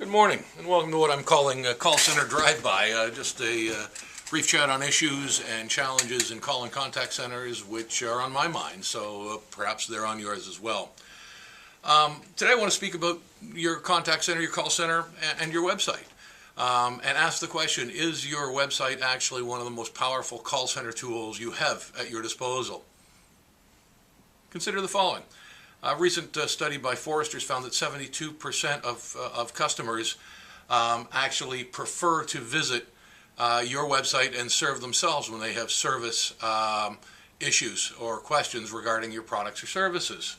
Good morning, and welcome to what I'm calling a call center drive-by. Just a brief chat on issues and challenges in call and contact centers, which are on my mind, so perhaps they're on yours as well. Today I want to speak about your contact center, your call center, and your website. And ask the question, is your website actually one of the most powerful call center tools you have at your disposal? Consider the following. A recent study by Forrester's found that 72% of customers actually prefer to visit your website and serve themselves when they have service issues or questions regarding your products or services.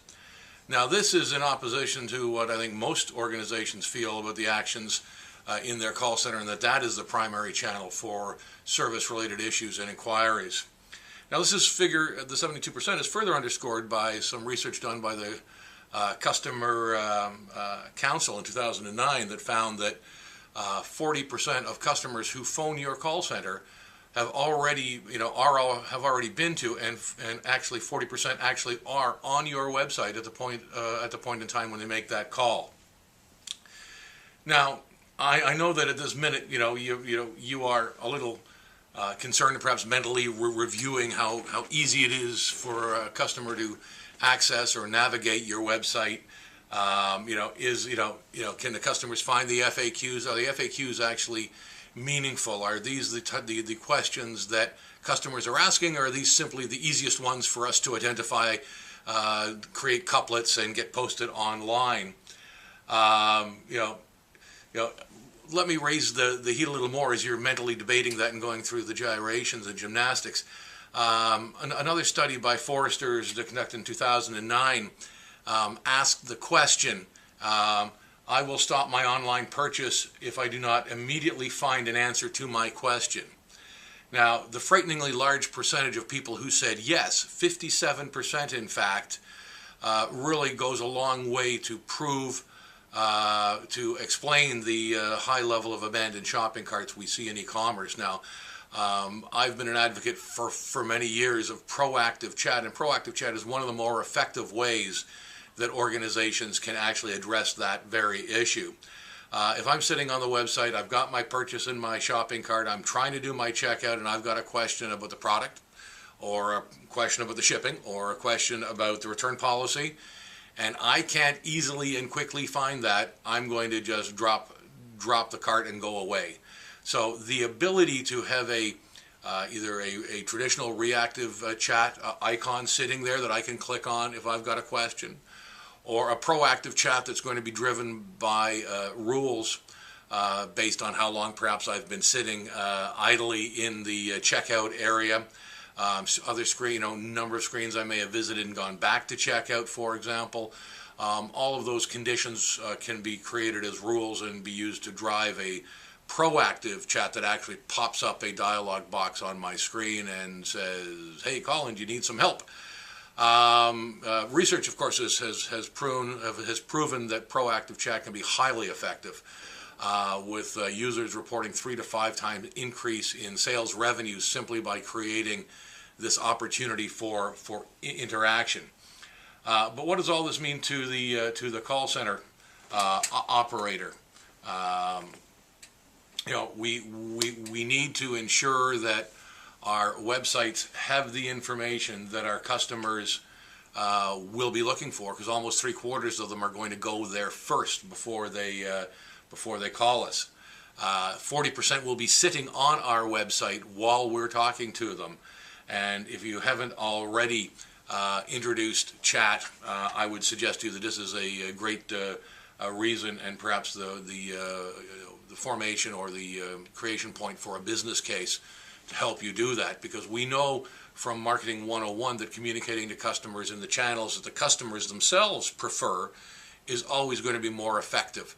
Now, this is in opposition to what I think most organizations feel about the actions in their call center, and that is the primary channel for service-related issues and inquiries. Now, the 72% is further underscored by some research done by the Customer Council in 2009 that found that 40% of customers who phone your call center have already been to, and actually 40% actually are on your website at the point in time when they make that call. Now, I know that at this minute, you are a little concerned and perhaps mentally reviewing how easy it is for a customer to access or navigate your website. Can the customers find the FAQs? Are the FAQs actually meaningful? Are these the questions that customers are asking, or are these simply the easiest ones for us to identify, create couplets, and get posted online? Let me raise the heat a little more as you're mentally debating that and going through the gyrations and gymnastics. Another study by Forrester's conducted in 2009 asked the question, I will stop my online purchase if I do not immediately find an answer to my question. Now, the frighteningly large percentage of people who said yes, 57% in fact, really goes a long way to prove to explain the high level of abandoned shopping carts we see in e-commerce. Now, I've been an advocate for many years of proactive chat, and proactive chat is one of the more effective ways that organizations can actually address that very issue. If I'm sitting on the website, I've got my purchase in my shopping cart, I'm trying to do my checkout, and I've got a question about the product, or a question about the shipping, or a question about the return policy, and I can't easily and quickly find that, I'm going to just drop the cart and go away. So the ability to have either a traditional reactive chat icon sitting there that I can click on if I've got a question, or a proactive chat that's going to be driven by rules based on how long perhaps I've been sitting idly in the checkout area. Other number of screens I may have visited and gone back to checkout, for example. All of those conditions can be created as rules and be used to drive a proactive chat that actually pops up a dialog box on my screen and says, hey, Colin, do you need some help? Research, of course, has proven that proactive chat can be highly effective, with users reporting 3 to 5 times increase in sales revenue simply by creating this opportunity for interaction. But what does all this mean to the call center operator? We need to ensure that our websites have the information that our customers will be looking for, because almost 3/4 of them are going to go there first before they call us. 40% will be sitting on our website while we're talking to them. And if you haven't already introduced chat, I would suggest to you that this is a great reason, and perhaps the formation or the creation point for a business case to help you do that, because we know from Marketing 101 that communicating to customers in the channels that the customers themselves prefer is always going to be more effective.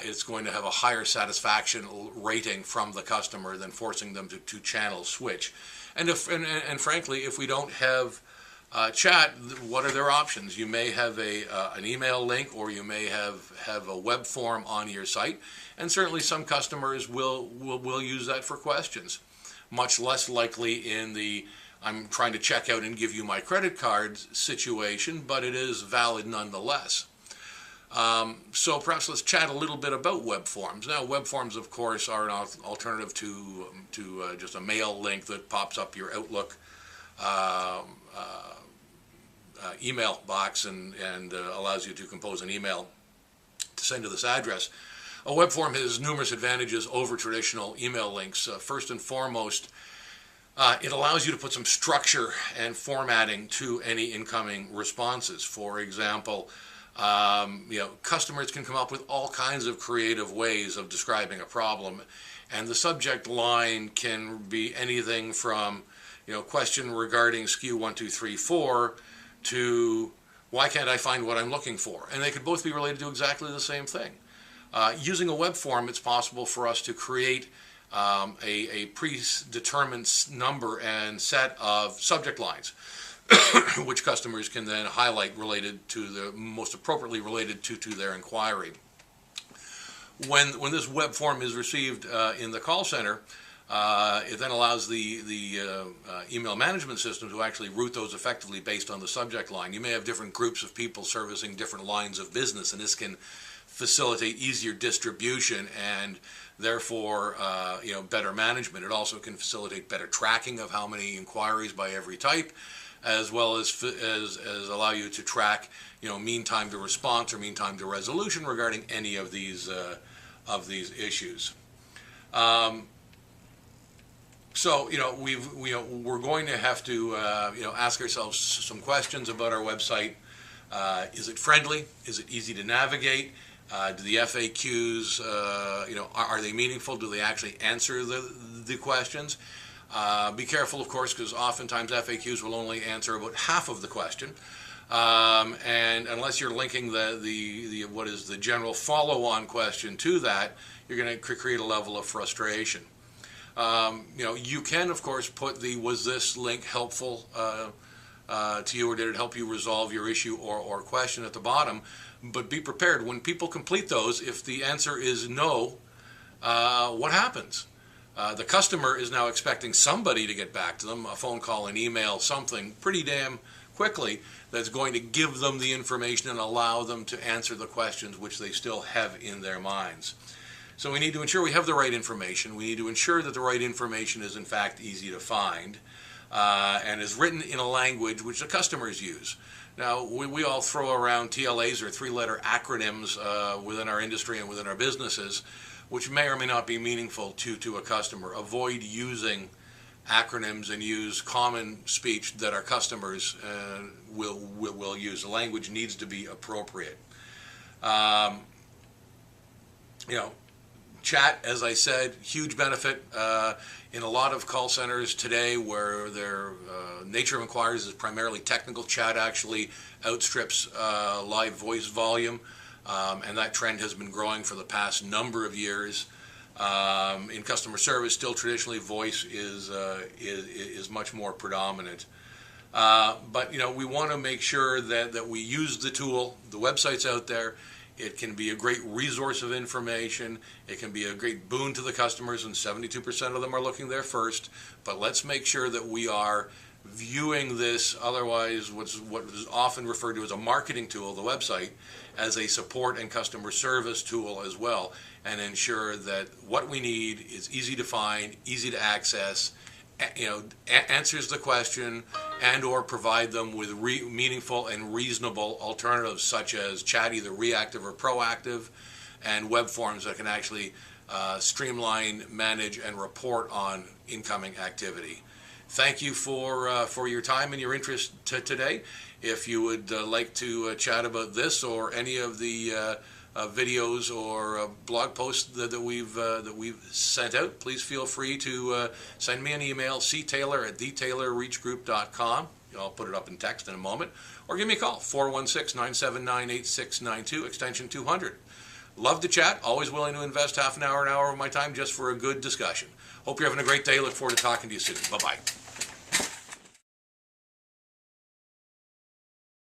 It's going to have a higher satisfaction rating from the customer than forcing them to channel switch. And frankly, if we don't have chat, what are their options? You may have an email link, or you may have a web form on your site, and certainly some customers will use that for questions. Much less likely in the I'm trying to check out and give you my credit card situation, but it is valid nonetheless. So perhaps let's chat a little bit about web forms. Now, web forms, of course, are an alternative to just a mail link that pops up your Outlook email box and allows you to compose an email to send to this address. A web form has numerous advantages over traditional email links. First and foremost, it allows you to put some structure and formatting to any incoming responses. For example, customers can come up with all kinds of creative ways of describing a problem, and the subject line can be anything from, question regarding SKU 1234 to why can't I find what I'm looking for? And they could both be related to exactly the same thing. Using a web form, it's possible for us to create a predetermined number and set of subject lines, which customers can then highlight related to the most appropriately related to their inquiry. When this web form is received in the call center, it then allows the email management system to actually route those effectively based on the subject line. You may have different groups of people servicing different lines of business, and this can facilitate easier distribution and therefore better management. It also can facilitate better tracking of how many inquiries by every type, as well as allow you to track mean time to response or mean time to resolution regarding any of these issues. So we're going to have to ask ourselves some questions about our website. Is it friendly? Is it easy to navigate? Do the FAQs are they meaningful? Do they actually answer the questions? Be careful, of course, because oftentimes FAQs will only answer about half of the question, and unless you're linking the what is the general follow-on question to that, you're going to create a level of frustration. You can, of course, put the "was this link helpful to you, or did it help you resolve your issue or question" at the bottom, but be prepared when people complete those. If the answer is no, what happens? The customer is now expecting somebody to get back to them, a phone call, an email, something pretty damn quickly that's going to give them the information and allow them to answer the questions which they still have in their minds. So we need to ensure we have the right information. We need to ensure that the right information is in fact easy to find and is written in a language which the customers use. Now, we all throw around TLAs or three-letter acronyms within our industry and within our businesses, which may or may not be meaningful to a customer. Avoid using acronyms and use common speech that our customers will use. The language needs to be appropriate. Chat, as I said, huge benefit in a lot of call centers today where their nature of inquiries is primarily technical. Chat actually outstrips live voice volume, and that trend has been growing for the past number of years. In customer service, still traditionally voice is much more predominant. But we want to make sure that we use the tool. The website's out there. It can be a great resource of information. It can be a great boon to the customers, and 72% of them are looking there first. But let's make sure that we are viewing this, otherwise what is often referred to as a marketing tool, the website, as a support and customer service tool as well, and ensure that what we need is easy to find, easy to access, answers the question, and or provide them with meaningful and reasonable alternatives such as chat, either reactive or proactive, and web forms that can actually streamline, manage, and report on incoming activity. Thank you for your time and your interest today. If you would like to chat about this or any of the videos or blog posts that we've sent out, please feel free to send me an email, ctaylor@thetaylorreachgroup.com. I'll put it up in text in a moment, or give me a call, 416-979-8692, extension 200. Love to chat, always willing to invest half an hour of my time just for a good discussion. Hope you're having a great day. Look forward to talking to you soon. Bye-bye.